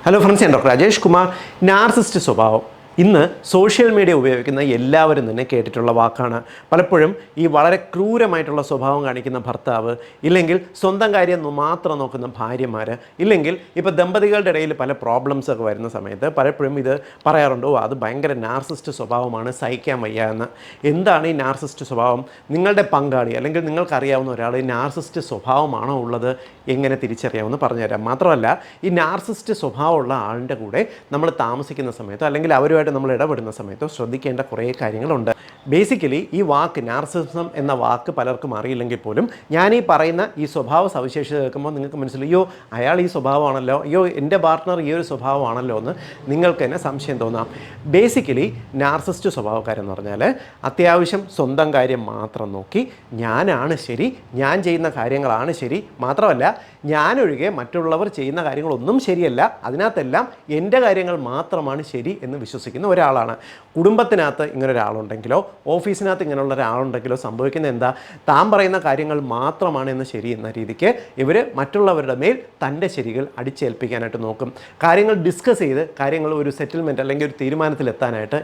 Hello friends, ഞാൻ doctor Rajesh Kumar. Narcissist സ്വഭാവം ഇന്ന് സോഷ്യൽ മീഡിയ ഉപയോഗിക്കുന്ന എല്ലാവരും തന്നെ കേട്ടിട്ടുള്ള വാക്കാണ്. പലപ്പോഴും ഈ വളരെ ക്രൂരമായിട്ടുള്ള സ്വഭാവം കാണിക്കുന്ന ഭർത്താവ്, ഇല്ലെങ്കിൽ സ്വന്തം കാര്യം മാത്രം നോക്കുന്ന ഭാര്യമാർ, ഇല്ലെങ്കിൽ ഇപ്പോൾ ദമ്പതികളുടെ ഇടയിൽ പല പ്രോബ്ലംസ് ഒക്കെ വരുന്ന സമയത്ത് പലപ്പോഴും ഇത് പറയാറുണ്ട്, അത് ഭയങ്കര നാർസിസ്റ്റ് സ്വഭാവമാണ്, സഹിക്കാൻ വയ്യ എന്ന്. എന്താണ് ഈ നാർസിസ്റ്റ് സ്വഭാവം? നിങ്ങളുടെ പങ്കാളി അല്ലെങ്കിൽ നിങ്ങൾക്കറിയാവുന്ന ഒരാൾ ഈ നാർസിസ്റ്റ് സ്വഭാവമാണോ ഉള്ളത് എങ്ങനെ തിരിച്ചറിയാമെന്ന് പറഞ്ഞുതരാം. മാത്രമല്ല, ഈ നാർസിസ്റ്റ് സ്വഭാവമുള്ള ആളിൻ്റെ കൂടെ നമ്മൾ താമസിക്കുന്ന സമയത്തോ അല്ലെങ്കിൽ അവരുമായിട്ട് നമ്മൾ ഇടപെടുന്ന സമയത്തോ ശ്രദ്ധിക്കേണ്ട കുറേ കാര്യങ്ങളുണ്ട്. ബേസിക്കലി ഈ വാക്ക് നാർസിസം എന്ന വാക്ക് പലർക്കും അറിയില്ലെങ്കിൽ പോലും ഞാൻ ഈ പറയുന്ന ഈ സ്വഭാവ സവിശേഷത കേൾക്കുമ്പോൾ നിങ്ങൾക്ക് മനസ്സിലായി, അയ്യോ അയാൾ ഈ സ്വഭാവമാണല്ലോ, അയ്യോ എൻ്റെ പാർട്ട്ണർ ഈ ഒരു സ്വഭാവമാണല്ലോ എന്ന് നിങ്ങൾക്ക് തന്നെ സംശയം തോന്നാം. ബേസിക്കലി നാർസിസ്റ്റ് സ്വഭാവക്കാരെന്ന് പറഞ്ഞാൽ അത്യാവശ്യം സ്വന്തം കാര്യം മാത്രം നോക്കി, ഞാനാണ് ശരി, ഞാൻ ചെയ്യുന്ന കാര്യങ്ങളാണ് ശരി, മാത്രമല്ല ഞാനൊഴികെ മറ്റുള്ളവർ ചെയ്യുന്ന കാര്യങ്ങളൊന്നും ശരിയല്ല, അതിനകത്തെല്ലാം എൻ്റെ കാര്യങ്ങൾ മാത്രമാണ് ശരി എന്ന് വിശ്വസിക്കുന്ന ഒരാളാണ്. കുടുംബത്തിനകത്ത് ഇങ്ങനെ ഒരാളുണ്ടെങ്കിലോ ഓഫീസിനകത്ത് ഇങ്ങനെയുള്ള ഒരാളുണ്ടെങ്കിലോ സംഭവിക്കുന്ന എന്താ, താൻ പറയുന്ന കാര്യങ്ങൾ മാത്രമാണ് എന്ന് ശരി എന്ന രീതിക്ക് ഇവർ മറ്റുള്ളവരുടെ മേൽ തൻ്റെ ശരികൾ അടിച്ചേൽപ്പിക്കാനായിട്ട് നോക്കും. കാര്യങ്ങൾ ഡിസ്കസ് ചെയ്ത് കാര്യങ്ങൾ ഒരു സെറ്റിൽമെൻറ്റ് അല്ലെങ്കിൽ ഒരു തീരുമാനത്തിലെത്താനായിട്ട്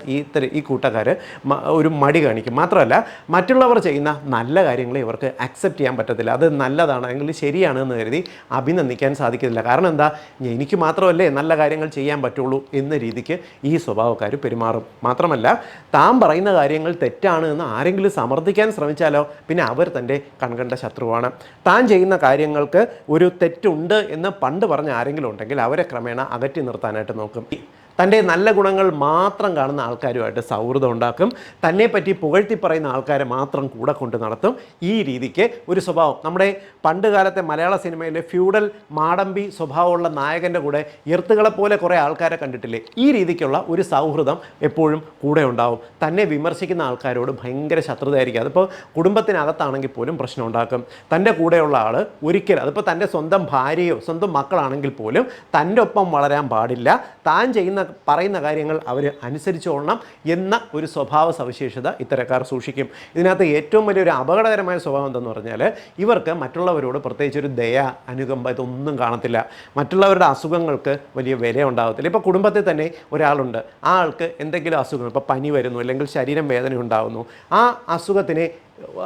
ഈ കൂട്ടക്കാർ ഒരു മടി കാണിക്കും. മാത്രമല്ല, മറ്റുള്ളവർ ചെയ്യുന്ന നല്ല കാര്യങ്ങളെ ഇവർക്ക് അക്സെപ്റ്റ് ചെയ്യാൻ പറ്റത്തില്ല. അത് നല്ലതാണ് അല്ലെങ്കിൽ ശരിയാണ് എന്ന് കരുതി അഭിനന്ദിക്കാൻ സാധിക്കില്ല. കാരണം എന്താ, എനിക്ക് മാത്രമല്ലേ നല്ല കാര്യങ്ങൾ ചെയ്യാൻ പറ്റുള്ളൂ എന്ന രീതിക്ക് ഈ സ്വഭാവക്കാർ പെരുമാറും. മാത്രമല്ല, താൻ പറയുന്ന കാര്യങ്ങൾ തെറ്റാണ് എന്ന് ആരെങ്കിലും സമർത്ഥിക്കാൻ ശ്രമിച്ചാലോ പിന്നെ അവർ തൻ്റെ കൺകണ്ട ശത്രുവാണ്. താൻ ചെയ്യുന്ന കാര്യങ്ങൾക്ക് ഒരു തെറ്റുണ്ട് എന്ന് പണ്ട് പറഞ്ഞ ആരെങ്കിലും ഉണ്ടെങ്കിൽ അവരെ ക്രമേണ അകറ്റി നിർത്താനായിട്ട് നോക്കും. തൻ്റെ നല്ല ഗുണങ്ങൾ മാത്രം കാണുന്ന ആൾക്കാരുമായിട്ട് സൗഹൃദം ഉണ്ടാക്കും. തന്നെപ്പറ്റി പുകഴ്ത്തി പറയുന്ന ആൾക്കാരെ മാത്രം കൂടെ കൊണ്ട് നടത്തും. ഈ രീതിക്ക് ഒരു സ്വഭാവം നമ്മുടെ പണ്ട് കാലത്തെ മലയാള സിനിമയിലെ ഫ്യൂഡൽ മാടമ്പി സ്വഭാവമുള്ള നായകൻ്റെ കൂടെ എർത്തുകളെപ്പോലെ കുറേ ആൾക്കാരെ കണ്ടിട്ടില്ലേ? ഈ രീതിക്കുള്ള ഒരു സൗഹൃദം എപ്പോഴും കൂടെ ഉണ്ടാവും. തന്നെ വിമർശിക്കുന്ന ആൾക്കാരോട് ഭയങ്കര ശത്രുതയായിരിക്കും. അതിപ്പോൾ കുടുംബത്തിനകത്താണെങ്കിൽ പോലും പ്രശ്നം ഉണ്ടാക്കും. തൻ്റെ കൂടെയുള്ള ആൾ ഒരിക്കലും, അതിപ്പോൾ തൻ്റെ സ്വന്തം ഭാര്യയോ സ്വന്തം മക്കളാണെങ്കിൽ പോലും തൻ്റെ ഒപ്പം വളരാൻ പാടില്ല. താൻ പറയുന്ന കാര്യങ്ങൾ അവർ അനുസരിച്ചോളണം എന്ന ഒരു സ്വഭാവ സവിശേഷത ഇത്തരക്കാർ സൂക്ഷിക്കും. ഇതിനകത്ത് ഏറ്റവും വലിയൊരു അപകടകരമായ സ്വഭാവം എന്തെന്ന് പറഞ്ഞാൽ, ഇവർക്ക് മറ്റുള്ളവരോട് പ്രത്യേകിച്ച് ഒരു ദയ, അനുകമ്പ ഇതൊന്നും കാണത്തില്ല. മറ്റുള്ളവരുടെ അസുഖങ്ങൾക്ക് വലിയ വില ഉണ്ടാകത്തില്ല. ഇപ്പോൾ കുടുംബത്തിൽ തന്നെ ഒരാളുണ്ട്, ആ ആൾക്ക് എന്തെങ്കിലും അസുഖം, ഇപ്പോൾ പനി വരുന്നു അല്ലെങ്കിൽ ശരീരം വേദന ഉണ്ടാകുന്നു, ആ അസുഖത്തിന്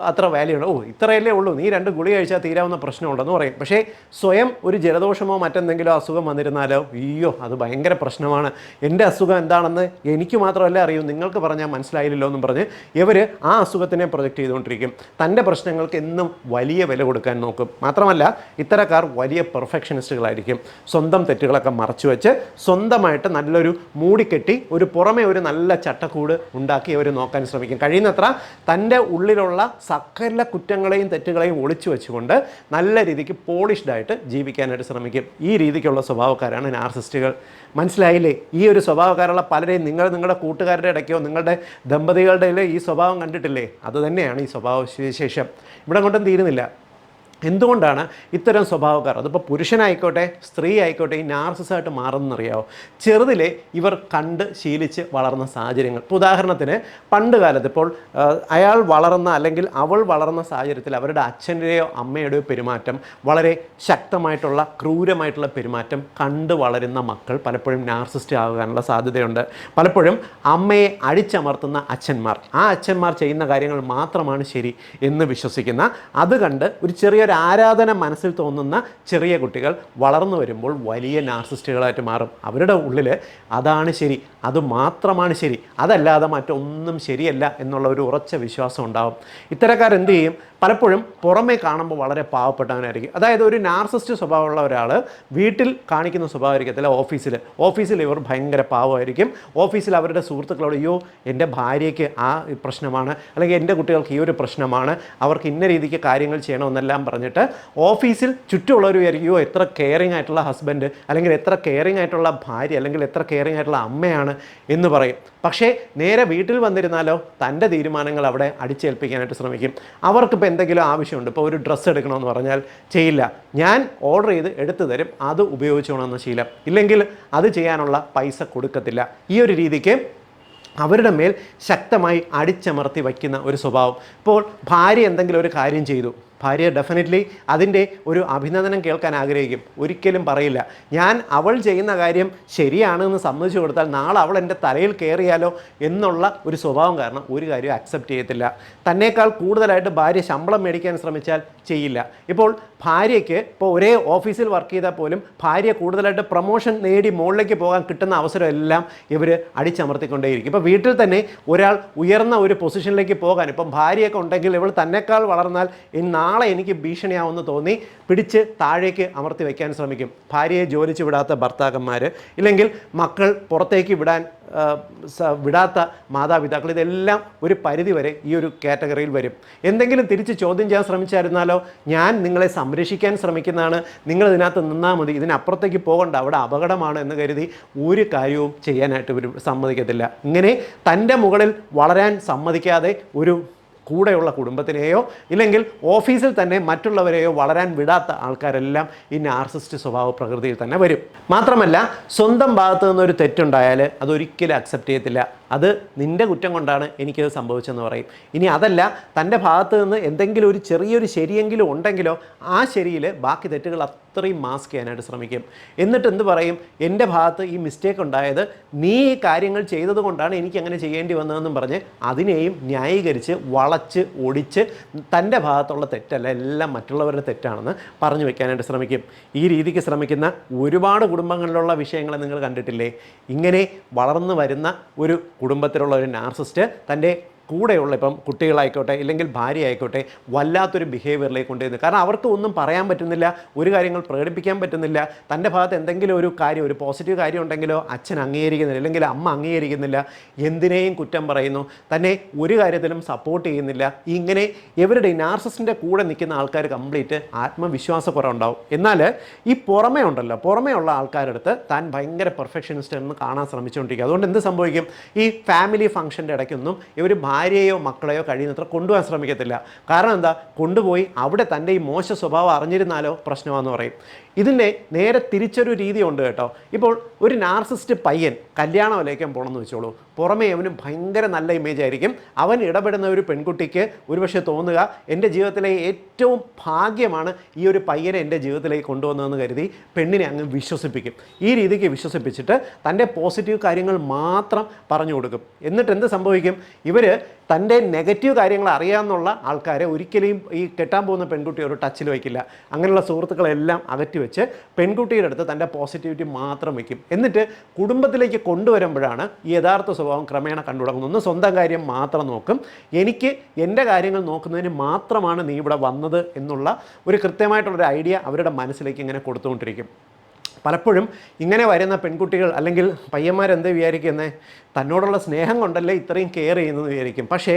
അത്ര വാല്യുണ്ട്, ഇത്രയല്ലേ ഉള്ളൂ, നീ 2 ഗുളിക കഴിച്ചാൽ തീരാവുന്ന പ്രശ്നമുണ്ടെന്ന് പറയും. പക്ഷേ സ്വയം ഒരു ജലദോഷമോ മറ്റെന്തെങ്കിലും അസുഖം വന്നിരുന്നാലോ, അയ്യോ അത് ഭയങ്കര പ്രശ്നമാണ്, എൻ്റെ അസുഖം എന്താണെന്ന് എനിക്ക് മാത്രമല്ല അറിയൂ, നിങ്ങൾക്ക് പറഞ്ഞാൽ മനസ്സിലായില്ലല്ലോ എന്നും പറഞ്ഞ് ഇവർ ആ അസുഖത്തിനെ പ്രൊജക്റ്റ് ചെയ്തുകൊണ്ടിരിക്കും. തൻ്റെ പ്രശ്നങ്ങൾക്ക് എന്നും വലിയ വില കൊടുക്കാൻ നോക്കും. മാത്രമല്ല, ഇത്തരക്കാർ വലിയ പെർഫെക്ഷനിസ്റ്റുകളായിരിക്കും. സ്വന്തം തെറ്റുകളൊക്കെ മറച്ചു വെച്ച് സ്വന്തമായിട്ട് നല്ലൊരു മൂടിക്കെട്ടി പുറമെ ഒരു നല്ല ചട്ടക്കൂട് ഉണ്ടാക്കി അവർ നോക്കാൻ ശ്രമിക്കും. കഴിയുന്നത്ര തൻ്റെ ഉള്ളിലുള്ള സകല കുറ്റങ്ങളെയും തെറ്റുകളെയും ഒളിച്ചു വെച്ചുകൊണ്ട് നല്ല രീതിക്ക് പോളിഷ്ഡായിട്ട് ജീവിക്കാനായിട്ട് ശ്രമിക്കും. ഈ രീതിക്കുള്ള സ്വഭാവക്കാരാണ് നാർസിസ്റ്റുകൾ. മനസ്സിലായില്ലേ? ഈ ഒരു സ്വഭാവക്കാരുള്ള പലരെയും നിങ്ങളുടെ കൂട്ടുകാരുടെ ഇടയ്ക്കോ നിങ്ങളുടെ ദമ്പതികളുടെ ഈ സ്വഭാവം കണ്ടിട്ടില്ലേ? അതുതന്നെയാണ് ഈ സ്വഭാവവിശേഷം. ഇവിടെ കൊണ്ടും തീരുന്നില്ല. എന്തുകൊണ്ടാണ് ഇത്തരം സ്വഭാവക്കാർ, അതിപ്പോൾ പുരുഷനായിക്കോട്ടെ സ്ത്രീ ആയിക്കോട്ടെ, ഈ നാർസിസമായിട്ട് മാറുന്നറിയാമോ? ചെറുതിലെ ഇവർ കണ്ട് ശീലിച്ച് വളർന്ന സാഹചര്യങ്ങൾ. ഇപ്പോൾ ഉദാഹരണത്തിന് പണ്ട് കാലത്ത്, ഇപ്പോൾ അയാൾ വളർന്ന അല്ലെങ്കിൽ അവൾ വളർന്ന സാഹചര്യത്തിൽ അവരുടെ അച്ഛൻ്റെയോ അമ്മയുടെയോ പെരുമാറ്റം വളരെ ശക്തമായിട്ടുള്ള ക്രൂരമായിട്ടുള്ള പെരുമാറ്റം കണ്ട് വളരുന്ന മക്കൾ പലപ്പോഴും നാർസിസ്റ്റ് ആകാനുള്ള സാധ്യതയുണ്ട്. പലപ്പോഴും അമ്മയെ അടിച്ചമർത്തുന്ന അച്ഛന്മാർ, ആ അച്ഛന്മാർ ചെയ്യുന്ന കാര്യങ്ങൾ മാത്രമാണ് ശരി എന്ന് വിശ്വസിക്കുന്ന, അത് കണ്ട് ഒരു ചെറിയൊരു ആരാധന മനസ്സിൽ തോന്നുന്ന ചെറിയ കുട്ടികൾ വളർന്നു വരുമ്പോൾ വലിയ നാർസിസ്റ്റുകളായിട്ട് മാറും. അവരുടെ ഉള്ളിൽ അതാണ് ശരി, അത് മാത്രമാണ് ശരി, അതല്ലാതെ മറ്റൊന്നും ശരിയല്ല എന്നുള്ള ഒരു ഉറച്ച വിശ്വാസം ഉണ്ടാകും. ഇത്തരക്കാർ എന്ത് ചെയ്യും? പലപ്പോഴും പുറമേ കാണുമ്പോൾ വളരെ പാവപ്പെട്ടവനായിരിക്കും. അതായത് ഒരു നാർസിസ്റ്റ് സ്വഭാവമുള്ള ഒരാൾ വീട്ടിൽ കാണിക്കുന്ന സ്വഭാവമായിരിക്കത്തില്ല ഓഫീസിൽ ഇവർ ഭയങ്കര പാവമായിരിക്കും. ഓഫീസിൽ അവരുടെ സുഹൃത്തുക്കളോട്, അയ്യോ എൻ്റെ ഭാര്യയ്ക്ക് ആ പ്രശ്നമാണ്, അല്ലെങ്കിൽ എൻ്റെ കുട്ടികൾക്ക് ഈ ഒരു പ്രശ്നമാണ്, അവർക്ക് ഇന്ന രീതിക്ക് കാര്യങ്ങൾ ചെയ്യണമെന്നെല്ലാം പറഞ്ഞിട്ട് ഓഫീസിൽ ചുറ്റുമുള്ളവർ വിചാരിക്കും, അയ്യോ എത്ര കെയറിങ് ആയിട്ടുള്ള ഹസ്ബൻഡ്, അല്ലെങ്കിൽ എത്ര കെയറിങ് ആയിട്ടുള്ള ഭാര്യ, അല്ലെങ്കിൽ എത്ര കെയറിങ് ആയിട്ടുള്ള അമ്മയാണ് എന്ന് പറയും. പക്ഷേ നേരെ വീട്ടിൽ വന്നിരുന്നാലോ തൻ്റെ തീരുമാനങ്ങൾ അവിടെ അടിച്ചേൽപ്പിക്കാനായിട്ട് ശ്രമിക്കും. അവർക്കിപ്പോൾ എന്തെങ്കിലും ആവശ്യമുണ്ട്, ഇപ്പോൾ ഒരു ഡ്രസ്സ് എടുക്കണമെന്ന് പറഞ്ഞാൽ ചെയ്യില്ല, ഞാൻ ഓർഡർ ചെയ്ത് എടുത്തു തരും, അത് ഉപയോഗിച്ചോണമെന്ന ശീലം, ഇല്ലെങ്കിൽ അത് ചെയ്യാനുള്ള പൈസ കൊടുക്കത്തില്ല. ഈ ഒരു രീതിക്ക് അവരുടെ മേൽ ശക്തമായി അടിച്ചമർത്തി വയ്ക്കുന്ന ഒരു സ്വഭാവം. ഇപ്പോൾ ഭാര്യ എന്തെങ്കിലും ഒരു കാര്യം ചെയ്തു, ഭാര്യ ഡെഫിനറ്റ്ലി അതിൻ്റെ ഒരു അഭിനന്ദനം കേൾക്കാൻ ആഗ്രഹിക്കും, ഒരിക്കലും പറയില്ല ഞാൻ അവൾ ചെയ്യുന്ന കാര്യം ശരിയാണെന്ന് സമ്മതിച്ചു കൊടുത്താൽ നാളെ അവൾ എൻ്റെ തലയിൽ കയറിയാലോ എന്നുള്ള ഒരു സ്വഭാവം കാരണം ഒരു കാര്യം അക്സെപ്റ്റ് ചെയ്യത്തില്ല. തന്നേക്കാൾ കൂടുതലായിട്ട് ഭാര്യ ശമ്പളം മേടിക്കാൻ ശ്രമിച്ചാൽ ചെയ്യില്ല. ഇപ്പോൾ ഭാര്യയ്ക്ക് ഇപ്പോൾ ഒരേ ഓഫീസിൽ വർക്ക് ചെയ്താൽ പോലും ഭാര്യ കൂടുതലായിട്ട് പ്രൊമോഷൻ നേടി മുകളിലേക്ക് പോകാൻ കിട്ടുന്ന അവസരം എല്ലാം ഇവർ അടിച്ചമർത്തിക്കൊണ്ടേയിരിക്കും. ഇപ്പോൾ വീട്ടിൽ തന്നെ ഒരാൾ ഉയർന്ന ഒരു പൊസിഷനിലേക്ക് പോകാൻ ഇപ്പം ഭാര്യയൊക്കെ ഉണ്ടെങ്കിൽ ഇവൾ തന്നെക്കാൾ വളർന്നാൽ നാളെ എനിക്ക് ഭീഷണിയാവുമെന്ന് തോന്നി പിടിച്ച് താഴേക്ക് അമർത്തി വയ്ക്കാൻ ശ്രമിക്കും. ഭാര്യയെ ജോലിച്ച് വിടാത്ത ഭർത്താക്കന്മാർ, ഇല്ലെങ്കിൽ മക്കൾ പുറത്തേക്ക് വിടാത്ത മാതാപിതാക്കൾ, ഇതെല്ലാം ഒരു പരിധിവരെ ഈ ഒരു കാറ്റഗറിയിൽ വരും. എന്തെങ്കിലും തിരിച്ച് ചോദ്യം ചെയ്യാൻ ശ്രമിച്ചായിരുന്നാലോ, ഞാൻ നിങ്ങളെ സംരക്ഷിക്കാൻ ശ്രമിക്കുന്നതാണ്, നിങ്ങൾ ഇതിനകത്ത് നിന്നാൽ മതി, ഇതിനപ്പുറത്തേക്ക് പോകണ്ട, അവിടെ അപകടമാണ് എന്ന് കരുതി ഒരു കാര്യവും ചെയ്യാനായിട്ട് ഇവർ സമ്മതിക്കത്തില്ല. ഇങ്ങനെ തൻ്റെ മുകളിൽ വളരാൻ സമ്മതിക്കാതെ ഒരു കൂടെയുള്ള കുടുംബത്തിനെയോ ഇല്ലെങ്കിൽ ഓഫീസിൽ തന്നെ മറ്റുള്ളവരെയോ വളരാൻ വിടാത്ത ആൾക്കാരെല്ലാം ഈ നാർസിസ്റ്റ് സ്വഭാവ പ്രകൃതിയിൽ തന്നെ വരും. മാത്രമല്ല സ്വന്തം ഭാഗത്തു നിന്നൊരു തെറ്റുണ്ടായാൽ അതൊരിക്കലും അക്സെപ്റ്റ് ചെയ്യത്തില്ല. അത് നിൻ്റെ കുറ്റം കൊണ്ടാണ് എനിക്കത് സംഭവിച്ചെന്ന് പറയും. ഇനി അതല്ല, തൻ്റെ ഭാഗത്ത് നിന്ന് എന്തെങ്കിലും ഒരു ചെറിയൊരു ശരിയെങ്കിലും ഉണ്ടെങ്കിലോ ആ ശരിയിൽ ബാക്കി തെറ്റുകൾ അത്രയും മാസ്ക് ചെയ്യാനായിട്ട് ശ്രമിക്കും. എന്നിട്ട് എന്ത് പറയും, എൻ്റെ ഭാഗത്ത് ഈ മിസ്റ്റേക്ക് ഉണ്ടായത് നീ ഈ കാര്യങ്ങൾ ചെയ്തത് കൊണ്ടാണ് എനിക്ക് അങ്ങനെ ചെയ്യേണ്ടി വന്നതെന്നും പറഞ്ഞ് അതിനെയും ന്യായീകരിച്ച് വളച്ച് ഒടിച്ച് തൻ്റെ ഭാഗത്തുള്ള തെറ്റല്ല എല്ലാം മറ്റുള്ളവരുടെ തെറ്റാണെന്ന് പറഞ്ഞു വയ്ക്കാനായിട്ട് ശ്രമിക്കും. ഈ രീതിക്ക് ശ്രമിക്കുന്ന ഒരുപാട് കുടുംബങ്ങളിലുള്ള വിഷയങ്ങൾ നിങ്ങൾ കണ്ടിട്ടില്ലേ? ഇങ്ങനെ വളർന്നു വരുന്ന ഒരു കുടുംബത്തിലുള്ള ഒരു നാർസിസ്റ്റ് തൻ്റെ കൂടെയുള്ള ഇപ്പം കുട്ടികളായിക്കോട്ടെ ഇല്ലെങ്കിൽ ഭാര്യ ആയിക്കോട്ടെ വല്ലാത്തൊരു ബിഹേവിയറിലേക്ക് കൊണ്ടുവരുന്നത്. കാരണം അവർക്ക് ഒന്നും പറയാൻ പറ്റുന്നില്ല, ഒരു കാര്യങ്ങൾ പ്രകടിപ്പിക്കാൻ പറ്റുന്നില്ല. തൻ്റെ ഭാഗത്ത് എന്തെങ്കിലും ഒരു കാര്യം, ഒരു പോസിറ്റീവ് കാര്യം ഉണ്ടെങ്കിലോ അച്ഛൻ അംഗീകരിക്കുന്നില്ല, അല്ലെങ്കിൽ അമ്മ അംഗീകരിക്കുന്നില്ല, എന്തിനേയും കുറ്റം പറയുന്നു, തന്നെ ഒരു കാര്യത്തിലും സപ്പോർട്ട് ചെയ്യുന്നില്ല. ഇങ്ങനെ ഇവരുടെ നാർസിസ്റ്റിൻ്റെ കൂടെ നിൽക്കുന്ന ആൾക്കാർ കംപ്ലീറ്റ് ആത്മവിശ്വാസക്കുറവുണ്ടാവും. എന്നാൽ ഈ പുറമേ ഉണ്ടല്ലോ, പുറമേ ഉള്ള ആൾക്കാരുടെ അടുത്ത് താൻ ഭയങ്കര പെർഫെക്ഷനിസ്റ്റ് എന്ന് കാണാൻ ശ്രമിച്ചുകൊണ്ടിരിക്കുക. അതുകൊണ്ട് എന്ത് സംഭവിക്കും, ഈ ഫാമിലി ഫംഗ്ഷൻ്റെ ഇടയ്ക്കൊന്നും ഇവർ ഭാര്യയോ മക്കളെയോ കഴിയുന്നത്ര കൊണ്ടുപോകാൻ ശ്രമിക്കത്തില്ല. കാരണം എന്താ, കൊണ്ടുപോയി അവിടെ തൻ്റെ ഈ മോശ സ്വഭാവം അറിഞ്ഞിരുന്നാലോ പ്രശ്നമാണെന്ന് പറയും. ഇതിൻ്റെ നേരെ തിരിച്ചൊരു രീതി ഉണ്ട് കേട്ടോ. ഇപ്പോൾ ഒരു നാർസിസ്റ്റ് പയ്യൻ കല്യാണത്തിലേക്കും പോകണമെന്ന് വെച്ചോളൂ, പുറമേ അവന് ഭയങ്കര നല്ല ഇമേജ് ആയിരിക്കും. അവൻ ഇടപെടുന്ന ഒരു പെൺകുട്ടിക്ക് ഒരുപക്ഷെ തോന്നുക എൻ്റെ ജീവിതത്തിലെ ഏറ്റവും ഭാഗ്യമാണ് ഈ ഒരു പയ്യനെ എൻ്റെ ജീവിതത്തിലേക്ക് കൊണ്ടുവന്നതെന്ന് കരുതി പെണ്ണിനെ അങ്ങ് വിശ്വസിപ്പിക്കും. ഈ രീതിക്ക് വിശ്വസിപ്പിച്ചിട്ട് തൻ്റെ പോസിറ്റീവ് കാര്യങ്ങൾ മാത്രം പറഞ്ഞു കൊടുക്കും. എന്നിട്ട് എന്ത് സംഭവിക്കും, ഇവർ തൻ്റെ നെഗറ്റീവ് കാര്യങ്ങൾ അറിയാമെന്നുള്ള ആൾക്കാരെ ഒരിക്കലും ഈ കെട്ടാൻ പോകുന്ന പെൺകുട്ടി ഒരു ടച്ചിൽ വയ്ക്കില്ല. അങ്ങനെയുള്ള സുഹൃത്തുക്കളെല്ലാം അകറ്റി വെച്ച് പെൺകുട്ടിയുടെ അടുത്ത് തൻ്റെ പോസിറ്റിവിറ്റി മാത്രം വയ്ക്കും. എന്നിട്ട് കുടുംബത്തിലേക്ക് കൊണ്ടുവരുമ്പോഴാണ് ഈ യഥാർത്ഥ സ്വഭാവം ക്രമേണ കണ്ടു തുടങ്ങുന്നത്. ഒന്ന് സ്വന്തം കാര്യം മാത്രം നോക്കും, എനിക്ക് എൻ്റെ കാര്യങ്ങൾ നോക്കുന്നതിന് മാത്രമാണ് നീ ഇവിടെ വന്നത് എന്നുള്ള ഒരു കൃത്യമായിട്ടുള്ളൊരു ഐഡിയ അവരുടെ മനസ്സിലേക്ക് ഇങ്ങനെ കൊടുത്തുകൊണ്ടിരിക്കും. പലപ്പോഴും ഇങ്ങനെ വരുന്ന പെൺകുട്ടികൾ അല്ലെങ്കിൽ പയ്യന്മാരെന്ത് വിചാരിക്കുന്നത്, തന്നോടുള്ള സ്നേഹം കൊണ്ടല്ലേ ഇത്രയും കെയർ ചെയ്യുന്നത് വിചാരിക്കും. പക്ഷേ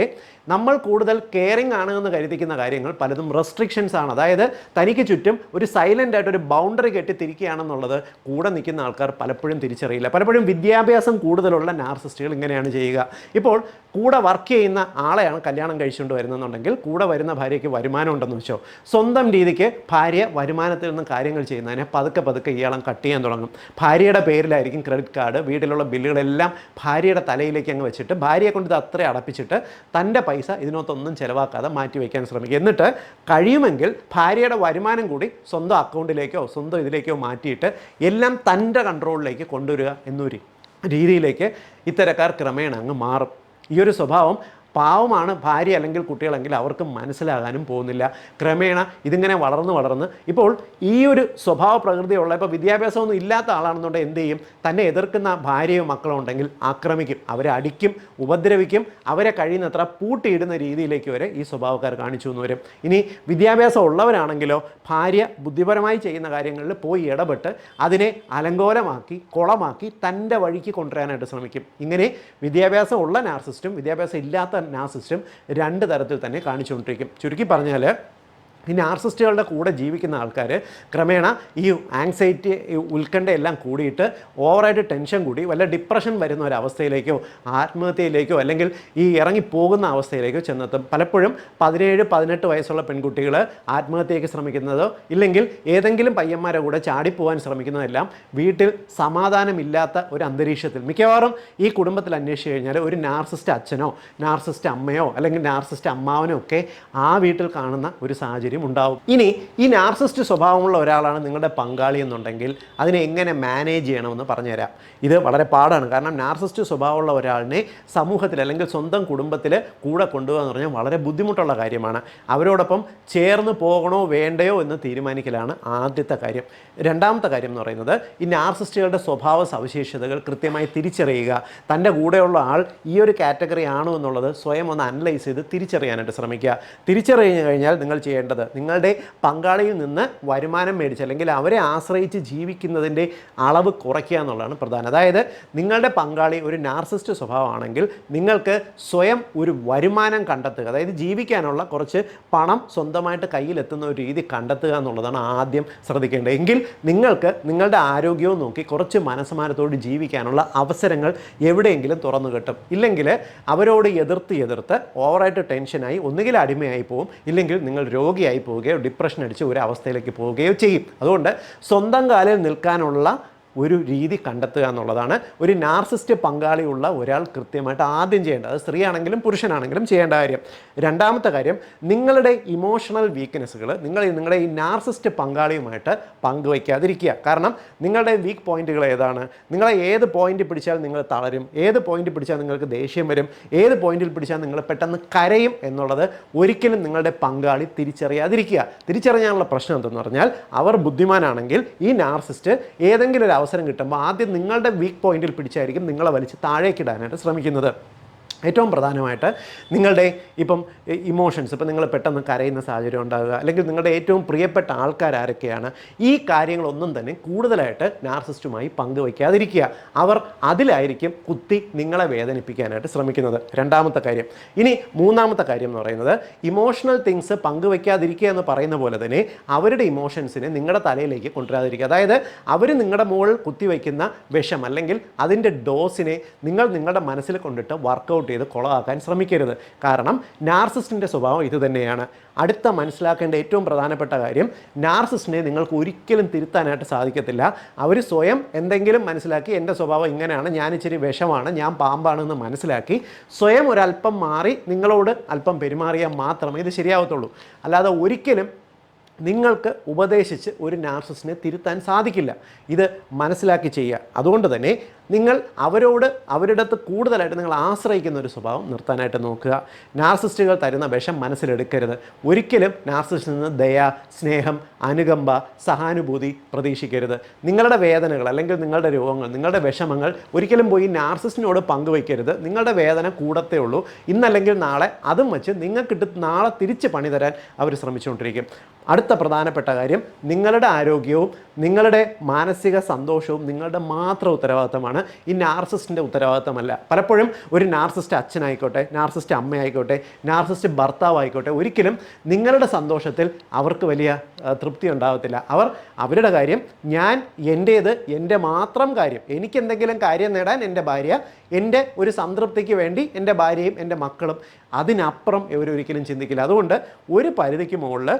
നമ്മൾ കൂടുതൽ കെയറിങ് ആണ് എന്ന് കരുതിക്കുന്ന കാര്യങ്ങൾ പലതും റെസ്ട്രിക്ഷൻസ് ആണ്. അതായത് തനിക്ക് ചുറ്റും ഒരു സൈലൻ്റ് ആയിട്ട് ഒരു ബൗണ്ടറി കെട്ടി തിരിക്കുകയാണെന്നുള്ളത് കൂടെ നിൽക്കുന്ന ആൾക്കാർ പലപ്പോഴും തിരിച്ചറിയില്ല. പലപ്പോഴും വിദ്യാഭ്യാസം കൂടുതലുള്ള നാർസിസ്റ്റുകൾ ഇങ്ങനെയാണ് ചെയ്യുക. ഇപ്പോൾ കൂടെ വർക്ക് ചെയ്യുന്ന ആളെയാണ് കല്യാണം കഴിച്ചുകൊണ്ട് വരുന്നതെന്നുണ്ടെങ്കിൽ കൂടെ വരുന്ന ഭാര്യയ്ക്ക് വരുമാനം ഉണ്ടെന്ന് വെച്ചോ, സ്വന്തം രീതിക്ക് ഭാര്യ വരുമാനത്തിൽ നിന്ന് കാര്യങ്ങൾ ചെയ്യുന്നതിനെ പതുക്കെ പതുക്കെ ഇയാളം കട്ട് ചെയ്യാൻ തുടങ്ങും. ഭാര്യയുടെ പേരിലായിരിക്കും ക്രെഡിറ്റ് കാർഡ്, വീട്ടിലുള്ള ബില്ലുകളെല്ലാം ഭാര്യയുടെ തലയിലേക്ക് അങ്ങ് വെച്ചിട്ട് ഭാര്യയെ കൊണ്ട് ഇത് അത്ര അടപ്പിച്ചിട്ട് തൻ്റെ പൈസ ഇതിനകത്തൊന്നും ചിലവാക്കാതെ മാറ്റി വയ്ക്കാൻ ശ്രമിക്കും. എന്നിട്ട് കഴിയുമെങ്കിൽ ഭാര്യയുടെ വരുമാനം കൂടി സ്വന്തം അക്കൗണ്ടിലേക്കോ സ്വന്തം ഇതിലേക്കോ മാറ്റിയിട്ട് എല്ലാം തൻ്റെ കൺട്രോളിലേക്ക് കൊണ്ടുവരിക എന്നൊരു രീതിയിലേക്ക് ഇത്തരക്കാർ ക്രമേണ അങ്ങ് മാറും. ഈ ഒരു സ്വഭാവം പാവമാണ് ഭാര്യ അല്ലെങ്കിൽ കുട്ടികളെങ്കിൽ അവർക്ക് മനസ്സിലാകാനും പോകുന്നില്ല. ക്രമേണ ഇതിങ്ങനെ വളർന്ന് ഇപ്പോൾ ഈ ഒരു സ്വഭാവ പ്രകൃതിയുള്ള, ഇപ്പോൾ വിദ്യാഭ്യാസമൊന്നും ഇല്ലാത്ത ആളാണെന്നുണ്ടെങ്കിൽ എന്ത് ചെയ്യും, തന്നെ എതിർക്കുന്ന ഭാര്യയോ മക്കളോ ഉണ്ടെങ്കിൽ ആക്രമിക്കും, അവരെ അടിക്കും, ഉപദ്രവിക്കും, അവരെ കഴിയുന്നത്ര പൂട്ടിയിടുന്ന രീതിയിലേക്ക് വരെ ഈ സ്വഭാവക്കാർ കാണിച്ചു എന്ന് വരും. ഇനി വിദ്യാഭ്യാസം ഉള്ളവരാണെങ്കിലോ ഭാര്യ ബുദ്ധിപരമായി ചെയ്യുന്ന കാര്യങ്ങളിൽ പോയി ഇടപെട്ട് അതിനെ അലങ്കോലമാക്കി കുളമാക്കി തൻ്റെ വഴിക്ക് കൊണ്ടുവരാനായിട്ട് ശ്രമിക്കും. ഇങ്ങനെ വിദ്യാഭ്യാസം ഉള്ള നാർസിസ്റ്റും വിദ്യാഭ്യാസം ഇല്ലാത്ത നാർസിസ്റ്റും രണ്ട് തരത്തിൽ തന്നെ കാണിച്ചുകൊണ്ടിരിക്കും. ചുരുക്കി പറഞ്ഞാൽ ഈ നാർസിസ്റ്റുകളുടെ കൂടെ ജീവിക്കുന്ന ആൾക്കാർ ക്രമേണ ഈ ആങ്സൈറ്റി, ഈ ഉത്കണ്ഠയെല്ലാം കൂടിയിട്ട് ഓവറായിട്ട് ടെൻഷൻ കൂടി വല്ല ഡിപ്രഷൻ വരുന്ന ഒരവസ്ഥയിലേക്കോ ആത്മഹത്യയിലേക്കോ അല്ലെങ്കിൽ ഈ ഇറങ്ങിപ്പോകുന്ന അവസ്ഥയിലേക്കോ ചെന്നെത്തും. പലപ്പോഴും 17-18 വയസ്സുള്ള പെൺകുട്ടികൾ ആത്മഹത്യയ്ക്ക് ശ്രമിക്കുന്നതോ ഇല്ലെങ്കിൽ ഏതെങ്കിലും പയ്യന്മാരെ കൂടെ ചാടിപ്പോകാൻ ശ്രമിക്കുന്നതെല്ലാം വീട്ടിൽ സമാധാനമില്ലാത്ത ഒരു അന്തരീക്ഷത്തിൽ, മിക്കവാറും ഈ കുടുംബത്തിൽ അന്വേഷിച്ച് കഴിഞ്ഞാൽ ഒരു നാർസിസ്റ്റ് അച്ഛനോ നാർസിസ്റ്റ് അമ്മയോ അല്ലെങ്കിൽ നാർസിസ്റ്റ് അമ്മാവനോ ഒക്കെ ആ വീട്ടിൽ കാണുന്ന ഒരു സാഹചര്യം താല്പര്യം ഉണ്ടാവും. ഇനി ഈ നാർസിസ്റ്റ് സ്വഭാവമുള്ള ഒരാളാണ് നിങ്ങളുടെ പങ്കാളി എന്നുണ്ടെങ്കിൽ അതിനെ എങ്ങനെ മാനേജ് ചെയ്യണമെന്ന് പറഞ്ഞുതരാം. ഇത് വളരെ പാടാണ്. കാരണം നാർസിസ്റ്റ് സ്വഭാവമുള്ള ഒരാളിനെ സമൂഹത്തിൽ അല്ലെങ്കിൽ സ്വന്തം കുടുംബത്തിൽ കൂടെ കൊണ്ടുപോകുക എന്ന് പറഞ്ഞാൽ വളരെ ബുദ്ധിമുട്ടുള്ള കാര്യമാണ്. അവരോടൊപ്പം ചേർന്ന് പോകണോ വേണ്ടയോ എന്ന് തീരുമാനിക്കലാണ് ആദ്യത്തെ കാര്യം. രണ്ടാമത്തെ കാര്യം എന്ന് പറയുന്നത് ഈ നാർസിസ്റ്റുകളുടെ സ്വഭാവ സവിശേഷതകൾ കൃത്യമായി തിരിച്ചറിയുക. തൻ്റെ കൂടെയുള്ള ആൾ ഈ ഒരു കാറ്റഗറി ആണോ എന്നുള്ളത് സ്വയം ഒന്ന് അനലൈസ് ചെയ്ത് തിരിച്ചറിയാനായിട്ട് ശ്രമിക്കുക. തിരിച്ചറിഞ്ഞു കഴിഞ്ഞാൽ നിങ്ങൾ ചെയ്യേണ്ടത് നിങ്ങളുടെ പങ്കാളിയിൽ നിന്ന് വരുമാനം മേടിച്ച് അല്ലെങ്കിൽ അവരെ ആശ്രയിച്ച് ജീവിക്കുന്നതിൻ്റെ അളവ് കുറയ്ക്കുക എന്നുള്ളതാണ് പ്രധാനം. അതായത് നിങ്ങളുടെ പങ്കാളി ഒരു നാർസിസ്റ്റ് സ്വഭാവമാണെങ്കിൽ നിങ്ങൾക്ക് സ്വയം ഒരു വരുമാനം കണ്ടെത്തുക, അതായത് ജീവിക്കാനുള്ള കുറച്ച് പണം സ്വന്തമായിട്ട് കയ്യിലെത്തുന്ന ഒരു രീതി കണ്ടെത്തുക എന്നുള്ളതാണ് ആദ്യം ശ്രദ്ധിക്കേണ്ടത്. എങ്കിൽ നിങ്ങൾക്ക് നിങ്ങളുടെ ആരോഗ്യവും നോക്കി കുറച്ച് മനസ്സമാനത്തോട് ജീവിക്കാനുള്ള അവസരങ്ങൾ എവിടെയെങ്കിലും തുറന്നു കിട്ടും. ഇല്ലെങ്കിൽ അവരോട് എതിർത്ത് ഓവറായിട്ട് ടെൻഷനായി ഒന്നുകിൽ അടിമയായി പോവും, ഇല്ലെങ്കിൽ നിങ്ങൾ രോഗിയായി പോവുകയോ ഡിപ്രഷൻ അടിച്ച് ഒരു അവസ്ഥയിലേക്ക് പോവുകയോ ചെയ്യും. അതുകൊണ്ട് സ്വന്തം കാലിൽ നിൽക്കാനുള്ള ഒരു രീതി കണ്ടെത്തുക എന്നുള്ളതാണ് ഒരു നാർസിസ്റ്റ് പങ്കാളിയുള്ള ഒരാൾ കൃത്യമായിട്ട് ആദ്യം ചെയ്യേണ്ടത്. അത് സ്ത്രീയാണെങ്കിലും പുരുഷനാണെങ്കിലും ചെയ്യേണ്ട കാര്യം. രണ്ടാമത്തെ കാര്യം, നിങ്ങളുടെ ഇമോഷണൽ വീക്ക്നെസ്സുകൾ നിങ്ങളുടെ ഈ നാർസിസ്റ്റ് പങ്കാളിയുമായിട്ട് പങ്കുവയ്ക്കാതിരിക്കുക. കാരണം നിങ്ങളുടെ വീക്ക് പോയിന്റുകൾ ഏതാണ്, നിങ്ങളെ ഏത് പോയിന്റ് പിടിച്ചാൽ നിങ്ങൾ തളരും, ഏത് പോയിന്റ് പിടിച്ചാൽ നിങ്ങൾക്ക് ദേഷ്യം വരും, ഏത് പോയിന്റിൽ പിടിച്ചാൽ നിങ്ങൾ പെട്ടെന്ന് കരയും എന്നുള്ളത് ഒരിക്കലും നിങ്ങളുടെ പങ്കാളി തിരിച്ചറിയാതിരിക്കുക. തിരിച്ചറിയാനുള്ള പ്രശ്നം എന്തെന്ന് പറഞ്ഞാൽ അവർ ബുദ്ധിമാനാണെങ്കിൽ ഈ നാർസിസ്റ്റ് ഏതെങ്കിലും ഒരു അവസരം കിട്ടുമ്പോൾ ആദ്യം നിങ്ങളുടെ വീക്ക് പോയിന്റിൽ പിടിച്ചായിരിക്കും നിങ്ങളെ വലിച്ച് താഴേക്കിടാനായിട്ട് ശ്രമിക്കുന്നത്. ഏറ്റവും പ്രധാനമായിട്ട് നിങ്ങളുടെ ഇപ്പം ഇമോഷൻസ്, ഇപ്പം നിങ്ങൾ പെട്ടെന്ന് കരയുന്ന സാഹചര്യം ഉണ്ടാകുക, അല്ലെങ്കിൽ നിങ്ങളുടെ ഏറ്റവും പ്രിയപ്പെട്ട ആൾക്കാർ ആരൊക്കെയാണ്, ഈ കാര്യങ്ങളൊന്നും തന്നെ കൂടുതലായിട്ട് നാർസിസ്റ്റുമായി പങ്കുവയ്ക്കാതിരിക്കുക. അവർ അതിലായിരിക്കും കുത്തി നിങ്ങളെ വേദനിപ്പിക്കാനായിട്ട് ശ്രമിക്കുന്നത്. രണ്ടാമത്തെ കാര്യം. ഇനി മൂന്നാമത്തെ കാര്യം എന്ന് പറയുന്നത് ഇമോഷണൽ തിങ്സ് പങ്കുവയ്ക്കാതിരിക്കുക എന്ന് പറയുന്ന പോലെ തന്നെ അവരുടെ ഇമോഷൻസിനെ നിങ്ങളുടെ തലയിലേക്ക് കൊണ്ടുവരാതിരിക്കുക. അതായത് അവർ നിങ്ങളുടെ മുകളിൽ കുത്തിവയ്ക്കുന്ന വിഷം അല്ലെങ്കിൽ അതിൻ്റെ ഡോസിനെ നിങ്ങൾ നിങ്ങളുടെ മനസ്സിൽ കൊണ്ടിട്ട് വർക്കൗട്ട് ചെയ്ത് കൊളാക്കാൻ ശ്രമിക്കരുത്. കാരണം നാർസിസ്റ്റിൻ്റെ സ്വഭാവം ഇത് തന്നെയാണ്. അടുത്ത മനസ്സിലാക്കേണ്ട ഏറ്റവും പ്രധാനപ്പെട്ട കാര്യം, നാർസിസ്റ്റിനെ നിങ്ങൾക്ക് ഒരിക്കലും തിരുത്താനായിട്ട് സാധിക്കത്തില്ല. അവർ സ്വയം എന്തെങ്കിലും മനസ്സിലാക്കി എൻ്റെ സ്വഭാവം ഇങ്ങനെയാണ്, ഞാൻ ഇച്ചിരി വിഷമാണ്, ഞാൻ പാമ്പാണെന്ന് മനസ്സിലാക്കി സ്വയം ഒരല്പം മാറി നിങ്ങളോട് അല്പം പെരുമാറിയാൽ മാത്രമേ ഇത് ശരിയാവത്തുള്ളൂ. അല്ലാതെ ഒരിക്കലും നിങ്ങൾക്ക് ഉപദേശിച്ച് ഒരു നാർസിസ്റ്റിനെ തിരുത്താൻ സാധിക്കില്ല. ഇത് മനസ്സിലാക്കി ചെയ്യുക. അതുകൊണ്ട് തന്നെ നിങ്ങൾ അവരുടെ അടുത്ത് കൂടുതലായിട്ട് നിങ്ങൾ ആശ്രയിക്കുന്ന ഒരു സ്വഭാവം നിർത്താനായിട്ട് നോക്കുക. നാർസിസ്റ്റുകൾ തരുന്ന വിഷം മനസ്സിലെടുക്കരുത്. ഒരിക്കലും നാർസിസ്റ്റിൽ നിന്ന് ദയ, സ്നേഹം, അനുകമ്പ, സഹാനുഭൂതി പ്രതീക്ഷിക്കരുത്. നിങ്ങളുടെ വേദനകൾ അല്ലെങ്കിൽ നിങ്ങളുടെ രോഗങ്ങൾ, നിങ്ങളുടെ വിഷമങ്ങൾ ഒരിക്കലും പോയി നാർസിസ്റ്റിനോട് പങ്കുവയ്ക്കരുത്. നിങ്ങളുടെ വേദന കൂടത്തേ ഉള്ളൂ. ഇന്നല്ലെങ്കിൽ നാളെ അതും വെച്ച് നിങ്ങൾക്കിട്ട് നാളെ തിരിച്ച് പണി തരാൻ അവർ ശ്രമിച്ചുകൊണ്ടിരിക്കും. അടുത്ത പ്രധാനപ്പെട്ട കാര്യം, നിങ്ങളുടെ ആരോഗ്യവും നിങ്ങളുടെ മാനസിക സന്തോഷവും നിങ്ങളുടെ മാത്രം ഉത്തരവാദിത്തമാണ്. ഈ നാർസിസ്റ്റിൻ്റെ ഉത്തരവാദിത്തമല്ല. പലപ്പോഴും ഒരു നാർസിസ്റ്റ് അച്ഛനായിക്കോട്ടെ, നാർസിസ്റ്റ് അമ്മയായിക്കോട്ടെ, നാർസിസ്റ്റ് ഭർത്താവായിക്കോട്ടെ, ഒരിക്കലും നിങ്ങളുടെ സന്തോഷത്തിൽ അവർക്ക് വലിയ തൃപ്തി ഉണ്ടാകത്തില്ല. അവരുടെ കാര്യം എൻ്റേത്, എൻ്റെ മാത്രം കാര്യം, എനിക്കെന്തെങ്കിലും കാര്യം നേടാൻ എൻ്റെ ഭാര്യ, എൻ്റെ ഒരു സംതൃപ്തിക്ക് വേണ്ടി എൻ്റെ ഭാര്യയും എൻ്റെ മക്കളും, അതിനപ്പുറം ഇവരൊരിക്കലും ചിന്തിക്കില്ല. അതുകൊണ്ട് ഒരു പരിധിക്ക് മുകളിൽ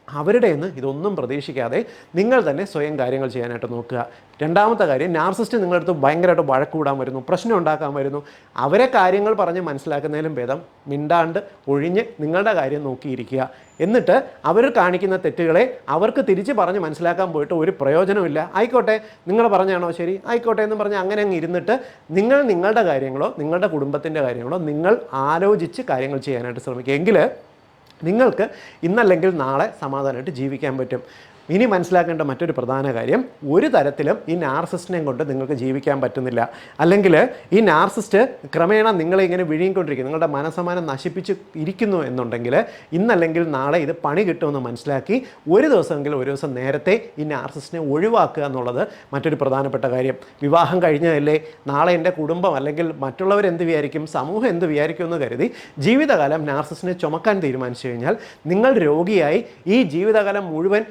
അവരുടെ നിന്ന് ഇതൊന്നും പ്രതീക്ഷിക്കാതെ നിങ്ങൾ തന്നെ സ്വയം കാര്യങ്ങൾ ചെയ്യാനായിട്ട് നോക്കുക. രണ്ടാമത്തെ കാര്യം, നാർസിസ്റ്റ് നിങ്ങളുടെ അടുത്ത് ഭയങ്കരമായിട്ട് വഴക്കൂടാൻ വരുന്നു, പ്രശ്നം ഉണ്ടാക്കാൻ വരുന്നു. അവരെ കാര്യങ്ങൾ പറഞ്ഞ് മനസ്സിലാക്കുന്നതിലും ഭേദം മിണ്ടാണ്ട് ഒഴിഞ്ഞ് നിങ്ങളുടെ കാര്യം നോക്കിയിരിക്കുക. എന്നിട്ട് അവർ കാണിക്കുന്ന തെറ്റുകളെ അവർക്ക് തിരിച്ച് പറഞ്ഞ് മനസ്സിലാക്കാൻ പോയിട്ട് ഒരു പ്രയോജനമില്ല. ആയിക്കോട്ടെ, നിങ്ങൾ പറഞ്ഞാണോ ശരി, ആയിക്കോട്ടെ എന്ന് പറഞ്ഞ് അങ്ങനെ അങ്ങ് ഇരുന്നിട്ട് നിങ്ങൾ നിങ്ങളുടെ കാര്യങ്ങളോ നിങ്ങളുടെ കുടുംബത്തിൻ്റെ കാര്യങ്ങളോ നിങ്ങൾ ആലോചിച്ച് കാര്യങ്ങൾ ചെയ്യാനായിട്ട് ശ്രമിക്കുക. എങ്കിൽ നിങ്ങൾക്ക് ഇന്നല്ലെങ്കിൽ നാളെ സമാധാനമായിട്ട് ജീവിക്കാൻ പറ്റും. ഇനി മനസ്സിലാക്കേണ്ട മറ്റൊരു പ്രധാന കാര്യം, ഒരു തരത്തിലും ഈ നാർസിസ്റ്റിനെയും കൊണ്ട് നിങ്ങൾക്ക് ജീവിക്കാൻ പറ്റുന്നില്ല. അല്ലെങ്കിൽ ഈ നാർസിസ്റ്റ് ക്രമേണ നിങ്ങളെ ഇങ്ങനെ വിഴുങ്ങിക്കൊണ്ടിരിക്കും, നിങ്ങളുടെ മനസ്സമാനം നശിപ്പിച്ച് ഇരിക്കുന്നു എന്നുണ്ടെങ്കിൽ ഇന്നല്ലെങ്കിൽ നാളെ ഇത് പണി കിട്ടുമെന്ന് മനസ്സിലാക്കി ഒരു ദിവസം നേരത്തെ ഈ നാർസിസ്റ്റിനെ ഒഴിവാക്കുക എന്നുള്ളത് മറ്റൊരു പ്രധാനപ്പെട്ട കാര്യം. വിവാഹം കഴിഞ്ഞതല്ലേ, നാളെ എൻ്റെ കുടുംബം അല്ലെങ്കിൽ മറ്റുള്ളവർ എന്ത് വിചാരിക്കും, സമൂഹം എന്ത് വിചാരിക്കും എന്ന് കരുതി ജീവിതകാലം നാർസിസ്റ്റിനെ ചുമക്കാൻ തീരുമാനിച്ചു കഴിഞ്ഞാൽ നിങ്ങൾ രോഗിയായി ഈ ജീവിതകാലം മുഴുവൻ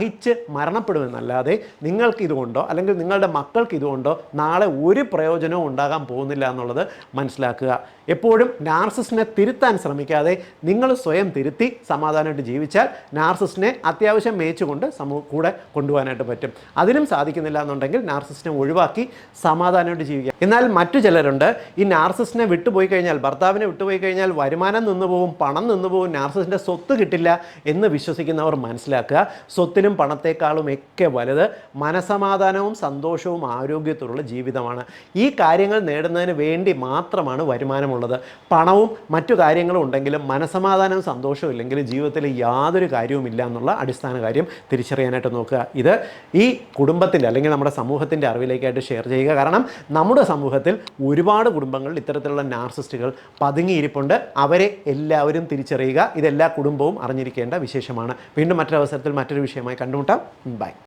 സഹിച്ച് മരണപ്പെടുമെന്നല്ലാതെ നിങ്ങൾക്ക് ഇതുകൊണ്ടോ അല്ലെങ്കിൽ നിങ്ങളുടെ മക്കൾക്ക് ഇതുകൊണ്ടോ നാളെ ഒരു പ്രയോജനവും ഉണ്ടാകാൻ പോകുന്നില്ല എന്നുള്ളത് മനസ്സിലാക്കുക. എപ്പോഴും നാർസിസ്റ്റിനെ തിരുത്താൻ ശ്രമിക്കാതെ നിങ്ങൾ സ്വയം തിരുത്തി സമാധാനമായിട്ട് ജീവിച്ചാൽ നാർസിസ്റ്റിനെ അത്യാവശ്യം മേച്ചുകൊണ്ട് കൂടെ കൊണ്ടുപോകാനായിട്ട് പറ്റും. അതിനും സാധിക്കുന്നില്ല എന്നുണ്ടെങ്കിൽ നാർസിസ്റ്റിനെ ഒഴിവാക്കി സമാധാനമായിട്ട് ജീവിക്കുക. എന്നാൽ മറ്റു ചിലരുണ്ട്, ഈ നാർസിസ്റ്റിനെ വിട്ടുപോയി കഴിഞ്ഞാൽ, ഭർത്താവിനെ വിട്ടുപോയി കഴിഞ്ഞാൽ വരുമാനം നിന്നുപോകും, പണം നിന്നുപോകും, നാർസിസ്റ്റിൻ്റെ സ്വത്ത് കിട്ടില്ല എന്ന് വിശ്വസിക്കുന്നവർ മനസ്സിലാക്കുക, സ്വത്തിനും പണത്തെക്കാളും ഒക്കെ വലുത് മനസമാധാനവും സന്തോഷവും ആരോഗ്യത്തോടുള്ള ജീവിതമാണ്. ഈ കാര്യങ്ങൾ നേടുന്നതിന് വേണ്ടി മാത്രമാണ് വരുമാനമുള്ളത്. പണവും മറ്റു കാര്യങ്ങളും ഉണ്ടെങ്കിലും മനസമാധാനവും സന്തോഷവും ഇല്ലെങ്കിൽ ജീവിതത്തിൽ യാതൊരു കാര്യവുമില്ല എന്നുള്ള അടിസ്ഥാന കാര്യം തിരിച്ചറിയാനായിട്ട് നോക്കുക. ഇത് ഈ കുടുംബത്തിൻ്റെ അല്ലെങ്കിൽ നമ്മുടെ സമൂഹത്തിൻ്റെ അറിവിലേക്കായിട്ട് ഷെയർ ചെയ്യുക. കാരണം നമ്മുടെ സമൂഹത്തിൽ ഒരുപാട് കുടുംബങ്ങളിൽ ഇത്തരത്തിലുള്ള നാർസിസ്റ്റുകൾ പതുങ്ങിയിരിപ്പുണ്ട്. അവരെ എല്ലാവരും തിരിച്ചറിയുക. ഇതെല്ലാ കുടുംബവും അറിഞ്ഞിരിക്കേണ്ട വിശേഷമാണ്. വീണ്ടും മറ്റൊരവസരത്തിൽ മറ്റൊരു വിഷയമായി കണ്ടുമുട്ടാം. ബൈ.